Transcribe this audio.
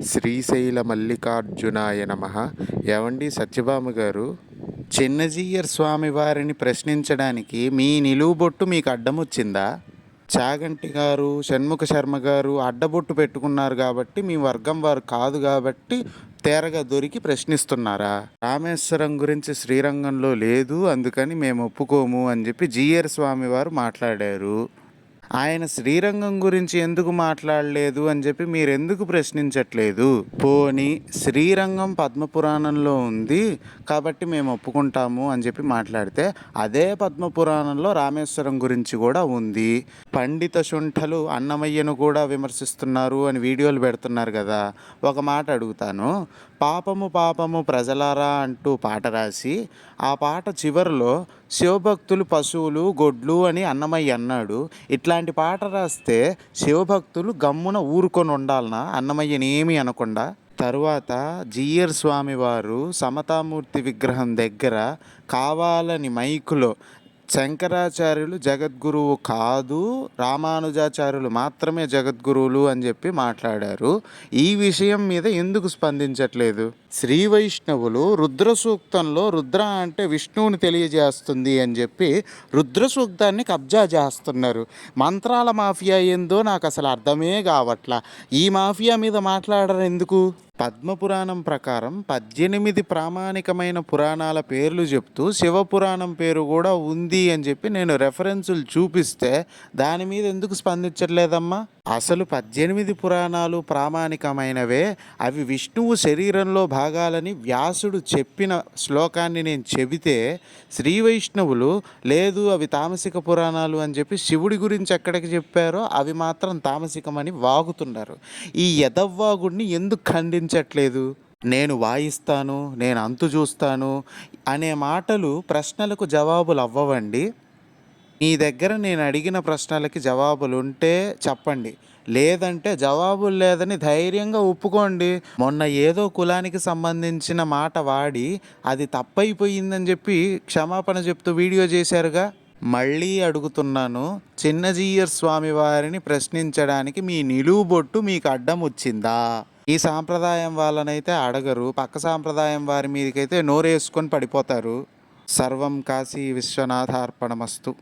శ్రీశైల మల్లికార్జునాయ నమః. ఏవండి సత్యభామ గారు, చిన్నజీయర్ స్వామి వారిని ప్రశ్నించడానికి మీ నిలువుబొట్టు మీకు అడ్డమొచ్చిందా? చాగంటి గారు, షణ్ముఖ శర్మ గారు అడ్డబొట్టు పెట్టుకున్నారు కాబట్టి మీ వర్గం వారు కాదు కాబట్టి తేరగా దొరికి ప్రశ్నిస్తున్నారా? రామేశ్వరం గురించి శ్రీరంగంలో లేదు, అందుకని మేము ఒప్పుకోము అని చెప్పి జీయర్ స్వామి వారు మాట్లాడారు. ఆయన శ్రీరంగం గురించి ఎందుకు మాట్లాడలేదు అని చెప్పి మీరెందుకు ప్రశ్నించట్లేదు? పోనీ శ్రీరంగం పద్మపురాణంలో ఉంది కాబట్టి మేము ఒప్పుకుంటాము అని చెప్పి మాట్లాడితే, అదే పద్మపురాణంలో రామేశ్వరం గురించి కూడా ఉంది. పండిత శుంఠలు అన్నమయ్యను కూడా విమర్శిస్తున్నారు అని వీడియోలు పెడుతున్నారు కదా. ఒక మాట అడుగుతాను, పాపము పాపము ప్రజలారా అంటూ పాట రాసి ఆ పాట చివరిలో శివభక్తులు పశువులు గొడ్లు అని అన్నమయ్య అన్నాడు. ఇట్లాంటి పాట రాస్తే శివభక్తులు గమ్మున ఊరుకొని ఉండాలనా అన్నమయ్యని ఏమీ అనకుండా? తరువాత జీయర్ స్వామి వారు సమతామూర్తి విగ్రహం దగ్గర కావాలని మైకులో శంకరాచార్యులు జగద్గురువు కాదు, రామానుజాచార్యులు మాత్రమే జగద్గురువులు అని చెప్పి మాట్లాడారు. ఈ విషయం మీద ఎందుకు స్పందించట్లేదు? శ్రీ వైష్ణవులు రుద్ర సూక్తంలో రుద్ర అంటే విష్ణువుని తెలియజేస్తుంది అని చెప్పి రుద్ర సూక్తాన్ని కబ్జా చేస్తున్నారు. మంత్రాల మాఫియా ఏందో నాకు అసలు అర్థమే కావట్లా. ఈ మాఫియా మీద మాట్లాడరు ఎందుకు? పద్మపురాణం ప్రకారం 18 ప్రామాణికమైన పురాణాల పేర్లు చెప్తూ శివపురాణం పేరు కూడా ఉంది అని చెప్పి నేను రెఫరెన్సులు చూపిస్తే దాని మీద ఎందుకు స్పందించట్లేదమ్మా? అసలు 18 పురాణాలు ప్రామాణికమైనవే. అవి విష్ణువు శరీరంలో భాగాలని వ్యాసుడు చెప్పిన శ్లోకాన్ని నేను చెబితే శ్రీ వైష్ణవులు లేదు అవి తామసిక పురాణాలు అని చెప్పి శివుడి గురించి ఎక్కడికి చెప్పారో అవి మాత్రం తామసికమని వాగుతున్నారు. ఈ యదవ్వాగుడిని ఎందుకు ఖండించట్లేదు? నేను వాయిస్తాను, నేను అంతు చూస్తాను అనే మాటలు ప్రశ్నలకు జవాబులు అవ్వవండి. మీ దగ్గర నేను అడిగిన ప్రశ్నలకి జవాబులు ఉంటే చెప్పండి, లేదంటే జవాబులు లేదని ధైర్యంగా ఒప్పుకోండి. మొన్న ఏదో కులానికి సంబంధించిన మాట వాడి అది తప్పైపోయిందని చెప్పి క్షమాపణ చెప్తూ వీడియో చేశారుగా. మళ్ళీ అడుగుతున్నాను, చిన్నజీయర్ స్వామి వారిని ప్రశ్నించడానికి మీ నిలువుబొట్టు మీకు అడ్డం వచ్చిందా? ఈ సాంప్రదాయం వాళ్ళనైతే అడగరు, పక్క సాంప్రదాయం వారి మీదకైతే నోరేసుకొని పడిపోతారు. సర్వం కాశీ విశ్వనాథార్పణమస్తు.